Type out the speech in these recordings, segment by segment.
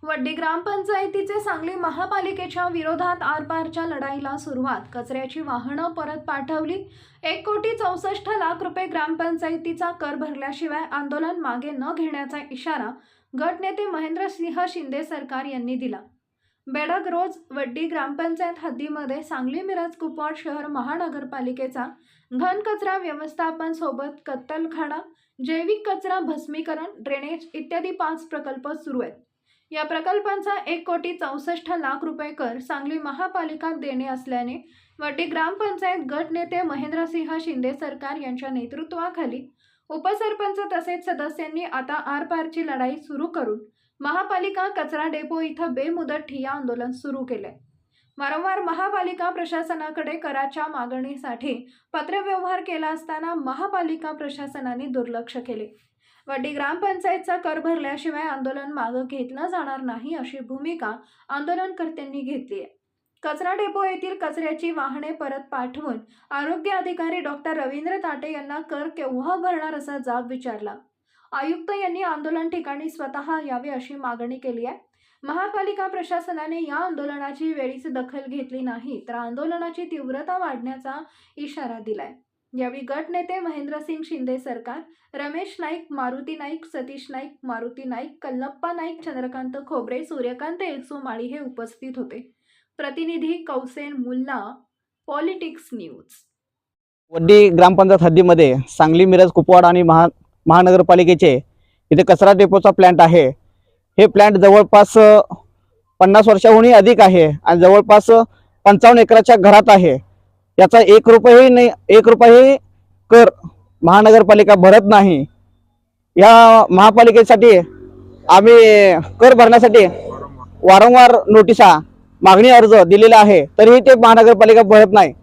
वड्डी ग्रामपंचायतीचे सांगली महापालिकेच्या विरोधात आरपारच्या लढाईला सुरुवात. कचऱ्याची वाहनं परत पाठवली. 1,64,00,000 रुपये ग्रामपंचायतीचा कर भरल्याशिवाय आंदोलन मागे न घेण्याचा इशारा गटनेते महेंद्रसिंह शिंदे सरकार यांनी दिला. बेडग रोज वड्डी ग्रामपंचायत हद्दीमध्ये सांगली मिरज कुपवाड शहर महानगरपालिकेचा घनकचरा व्यवस्थापन सोबत कत्तलखाना, जैविक कचरा भस्मीकरण, ड्रेनेज इत्यादी 5 प्रकल्प सुरू आहेत. या प्रकल्पांचा 1,64,00,000 रुपये कर सांगली महापालिका देणे असल्याने वड्डी ग्रामपंचायत गट नेते महेंद्रसिंह शिंदे सरकार यांच्या नेतृत्वाखाली उपसरपंच तसेच सदस्यांनी आता आरपारची लढाई सुरू करून महापालिका कचरा डेपो इथं बेमुदत ठिय्या आंदोलन सुरू केले. वारंवार महापालिका प्रशासनाकडे कराच्या मागणीसाठी पत्रव्यवहार केला असताना महापालिका प्रशासनाने दुर्लक्ष केले. वड्डी ग्रामपंचायतचा कर भरल्याशिवाय आंदोलन मागे घेतलं जाणार नाही अशी भूमिका आंदोलनकर्त्यांनी घेतली आहे. कचरा डेपो येथील कचऱ्याची वाहने परत पाठवून आरोग्य अधिकारी डॉक्टर रवींद्र ताटे यांना कर केव्हा भरणार असा जाब विचारला. आयुक्त यांनी आंदोलन ठिकाणी स्वतः यावे अशी मागणी केली आहे. महापालिका प्रशासनाने या आंदोलनाची वेळीच दखल घेतली नाही तर आंदोलनाची तीव्रता वाढण्याचा इशारा दिलाय. यावेळी गट नेते महेंद्रसिंह शिंदे सरकार, रमेश नाईक, मारुती नाईक, सतीश नाईक, मारुती नाईक, कल्लप्पा नाईक, चंद्रकांत खोबरे, सूर्यकांत येसुमाळी हे उपस्थित होते. प्रतिनिधी कौसेन मुल्ला, पॉलिटिक्स न्यूज. वड्डी ग्रामपंचायत हद्दीमध्ये सांगली मिरज कुपवाड आणि महानगरपालिकेचे इथे कचरा डेपोचा प्लॅन्ट आहे. हे प्लॅन्ट जवळपास 50 वर्षाहूनही अधिक आहे आणि जवळपास 55 एकराच्या घरात आहे. याचा 1 रुपयाही कर महानगरपालिका भरत नाही. या महापालिकेसाठी आम्ही कर भरण्यासाठी वारंवार नोटिसा, मागणी अर्ज दिलेला आहे, तरीही ते महानगरपालिका भरत नाही.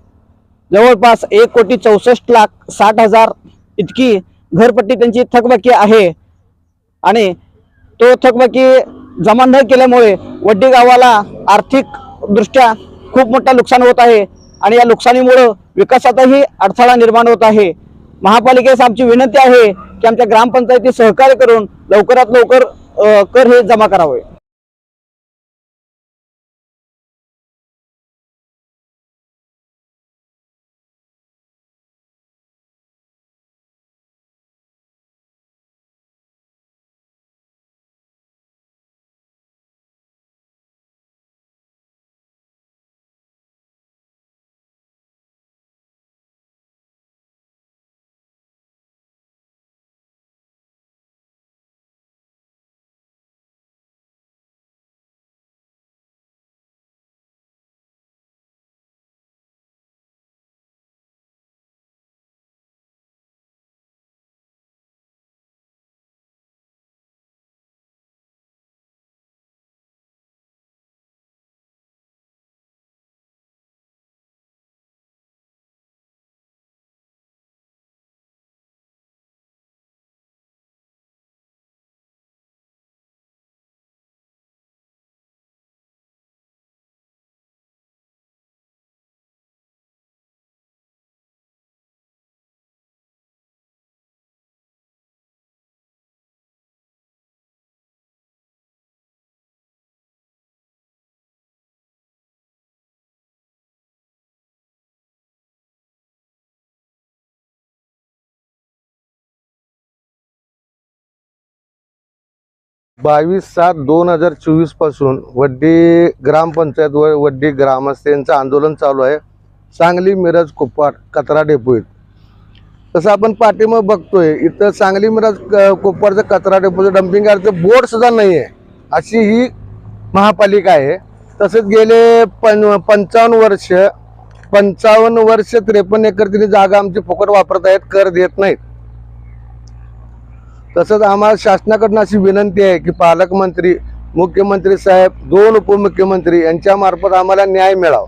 जवळपास 1,64,60,000 इतकी घरपट्टी त्यांची थकबाकी आहे आणि तो थकबाकी जमा न केल्यामुळे वड्डी गावाला आर्थिक दृष्ट्या खूप मोठं नुकसान होत आहे आणि या नुकसानीमुळे विकासातही अडथळा निर्माण होत आहे. महापालिकेस आमची विनंती आहे की आमच्या ग्रामपंचायती सहकार्य करून लवकरात लवकर कर हे जमा करावे. बावीस 7/2024 पासून वड्डी ग्रामपंचायत व वड्डी ग्रामस्थांचं आंदोलन चालू आहे. सांगली मिरज कुपवाड कचरा डेपो. तसं आपण पाठीमागे बघतोय इथं सांगली मिरज कुपवाडचं कचरा डेपोचं डम्पिंग यार्डचं बोर्ड सुद्धा नाही आहे अशी ही महापालिका आहे. तसंच गेले 55 वर्ष 53 एकर तिने जागा आमची फुकट वापरत आहेत, कर देत नाहीत. तसंच आम्हाला शासनाकडून अशी विनंती आहे की पालकमंत्री, मुख्यमंत्री साहेब, 2 उपमुख्यमंत्री यांच्या मार्फत आम्हाला न्याय मिळावा.